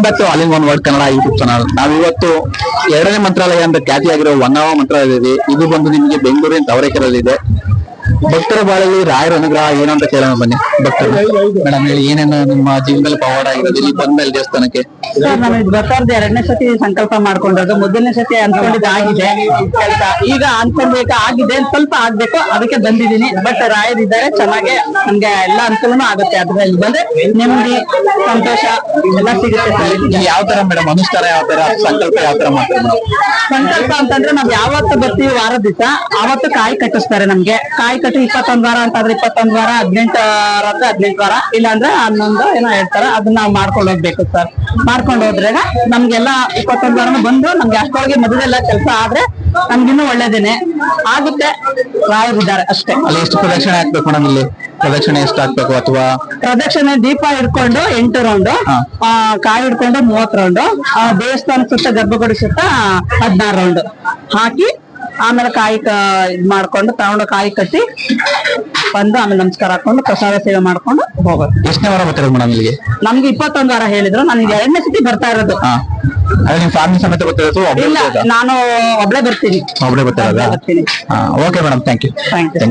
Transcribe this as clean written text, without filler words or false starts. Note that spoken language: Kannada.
But all in one word Kannada YouTube channel. ನಾವಿವತ್ತು 2ನೇ ಮಂತ್ರಾಲಯ ಅಂತ ಖ್ಯಾತಿಯಾಗಿರೋ ಹೊನ್ನಾವರ ಮಂತ್ರಾಲಯದಲ್ಲಿ, ಇದು ಬಂದು ನಿಮಗೆ ಬೆಂಗಳೂರಿನ ತಾವರೆಕೆರೆಯಲ್ಲಿದೆ. ಭಕ್ತರ ಬಾಳಲ್ಲಿ ರಾಯರ ಅನುಗ್ರಹ ಏನು ಅಂತ ಕೇಳೋಣ ಬನ್ನಿ. ಭಕ್ತರು ಮೇಡಮ್ ಹೇಳಿ, ಏನೇನು ನಿಮ್ಮ ಜೀವನದಲ್ಲಿ ಪವಾಡ ಆಗಿರೋದು ಇಲ್ಲಿ ಬಂದ್ಮೇಲೆ ದೇವಸ್ಥಾನಕ್ಕೆ? ಸರ್, ನಾನು ಬರ್ತಾರ್ದು 2ನೇ ಸತಿ ಸಂಕಲ್ಪ ಮಾಡ್ಕೊಂಡದ್ದು. ಮೊದಲನೇ ಸತಿ ಅನ್ಕೊಂಡಿದ್ದು ಆಗಿದೆ ಕೆಲಸ, ಈಗ ಅನ್ಕೊಂಡ್ಬೇಕು ಆಗಿದೆ, ಸ್ವಲ್ಪ ಆಗ್ಬೇಕು, ಅದಕ್ಕೆ ಬಂದಿದ್ದೀನಿ. ಬಟ್ ರಾಯರಿದ್ದಾರೆ, ಚೆನ್ನಾಗೆ ನಮ್ಗೆ ಎಲ್ಲ ಅನುಕೂಲನೂ ಆಗುತ್ತೆ. ಅದ್ರಲ್ಲಿ ಬಂದ್ರೆ ನೆಮ್ಮದಿ, ಸಂತೋಷ ಎಲ್ಲ ಸಿಗುತ್ತೆ ಸರ್. ಯಾವ ತರ ಮೇಡಮ್ ಅನುಷ್ಠಾನ, ಯಾವ ತರ ಸಂಕಲ್ಪ, ಯಾವ ತರ ಮಾಡ್ತಾರೆ ಮೇಡಮ್? ಸಂಕಲ್ಪ ಅಂತಂದ್ರೆ ನಾವ್ ಯಾವತ್ತು ಬರ್ತೀವಿ ವಾರ ದಿವಸ ಆವತ್ತು ಕಾಯಿ ಕಟ್ಟಿಸ್ತಾರೆ ನಮ್ಗೆ. ಕಾಯಿ ಕಟ್ಟಿ 21 ವಾರ ಅಂತಾದ್ರೆ 21 ವಾರ, 18 ವಾರ 18 ವಾರ, ಇಲ್ಲಾಂದ್ರೆ 11 ಏನೋ ಹೇಳ್ತಾರೆ. ಅದನ್ನ ನಾವು ಮಾಡ್ಕೊಂಡು ಹೋಗ್ಬೇಕು ಸರ್. ಮಾಡ್ಕೊಂಡು ಹೋದ್ರೆ ನಮ್ಗೆಲ್ಲ 21 ವಾರನು ಬಂದು ನಮ್ಗೆ ಅಷ್ಟೊಳಗೆ ಮದುವೆಲ್ಲ ಕೆಲಸ ಆದ್ರೆ ನಮ್ಗಿನ್ನೂ ಒಳ್ಳೇದೇನೆ ಆಗುತ್ತೆ. ರಾಯರಿದ್ದಾರೆ ಅಷ್ಟೇ. ಅಲ್ಲಿ ಎಷ್ಟು ಪ್ರದಕ್ಷಿಣೆ ಹಾಕ್ಬೇಕು ಮೇಡಮ್? ಇಲ್ಲಿ ಪ್ರದಕ್ಷಿಣೆ ಎಷ್ಟು ಹಾಕ್ಬೇಕು? ಅಥವಾ ಪ್ರದಕ್ಷಿಣೆ ದೀಪ ಹಿಡ್ಕೊಂಡು 8 ರೌಂಡ್, ಕಾಯಿ ಹಿಡ್ಕೊಂಡು 30 ರೌಂಡ್, ದೇವಸ್ಥಾನ ಸುತ್ತ ಗರ್ಭಗುಡಿ ಸುತ್ತ 16 ರೌಂಡ್ ಹಾಕಿ ಆಮೇಲೆ ಕಾಯಿ ಇದ್ ಮಾಡ್ಕೊಂಡು ತಗೊಂಡು ಕಾಯಿ ಕಟ್ಟಿ ಬಂದು ಆಮೇಲೆ ನಮಸ್ಕಾರ ಹಾಕೊಂಡು ಪ್ರಸಾದ ಸೇವೆ ಮಾಡ್ಕೊಂಡು ಹೋಗೋದು. ಎಷ್ಟನೇ ವಾರ ಬರ್ತಾರೆ ಮೇಡಮ್ ಇಲ್ಲಿಗೆ? ನಮ್ಗೆ 21 ವಾರ ಹೇಳಿದ್ರು. ನನಗೆ 2ನೇ ಸತಿ ಬರ್ತಾ ಇರೋದು. ನಿಮ್ ಫ್ಯಾಮಿಲಿ ಸಮೇತ ಬರ್ತಿರೋದು? ಇಲ್ಲ, ನಾನು ಒಬ್ಳೆ ಬರ್ತೀನಿ. ಒಬ್ಳೆ ಬರ್ತಾ ಇರೋದಾ? ಬರ್ತೀನಿ. Okay madam, thank you. Thank you.